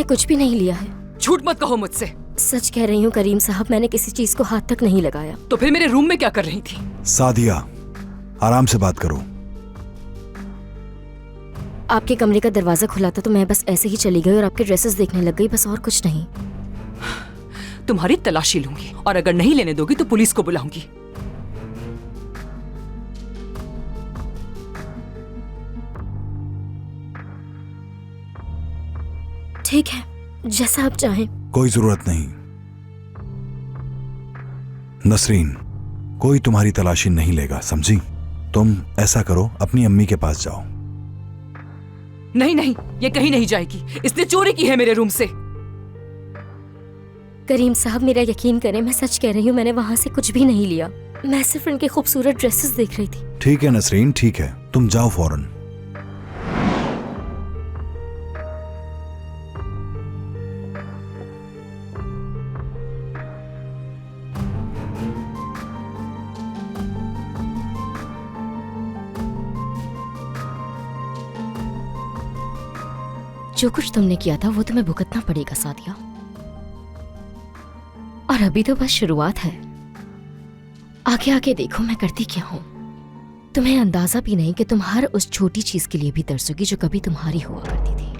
मैंने कुछ भी नहीं लिया है। झूठ मत कहो मुझसे। सच कह रही हूँ करीम साहब, मैंने किसी चीज को हाथ तक नहीं लगाया। तो फिर मेरे रूम में क्या कर रही थी? सादिया, आराम से बात करो। आपके कमरे का दरवाजा खुला था तो मैं बस ऐसे ही चली गई और आपके ड्रेसेस देखने लग गई, बस और कुछ नहीं। तुम्हारी तलाशी लूंगी और अगर नहीं लेने दोगी तो पुलिस को बुलाऊंगी। ठीक है, जैसा आप चाहें। कोई जरूरत नहीं। नसरीन, कोई तुम्हारी तलाशी नहीं लेगा, समझी? तुम ऐसा करो, अपनी अम्मी के पास जाओ। नहीं नहीं, ये कहीं नहीं जाएगी। इसने चोरी की है मेरे रूम से। करीम साहब, मेरा यकीन करें, मैं सच कह रही हूँ, मैंने वहां से कुछ भी नहीं लिया। मैं सिर्फ इनके खूबसूरत ड्रेसेस देख रही थी। ठीक है नसरीन, ठीक है, तुम जाओ फौरन। जो कुछ तुमने किया था वो तुम्हें भुगतना पड़ेगा सादिया। और अभी तो बस शुरुआत है। आगे आगे देखो मैं करती क्या हूं। तुम्हें अंदाजा भी नहीं कि तुम हर उस छोटी चीज के लिए भी तरसोगी जो कभी तुम्हारी हुआ करती थी।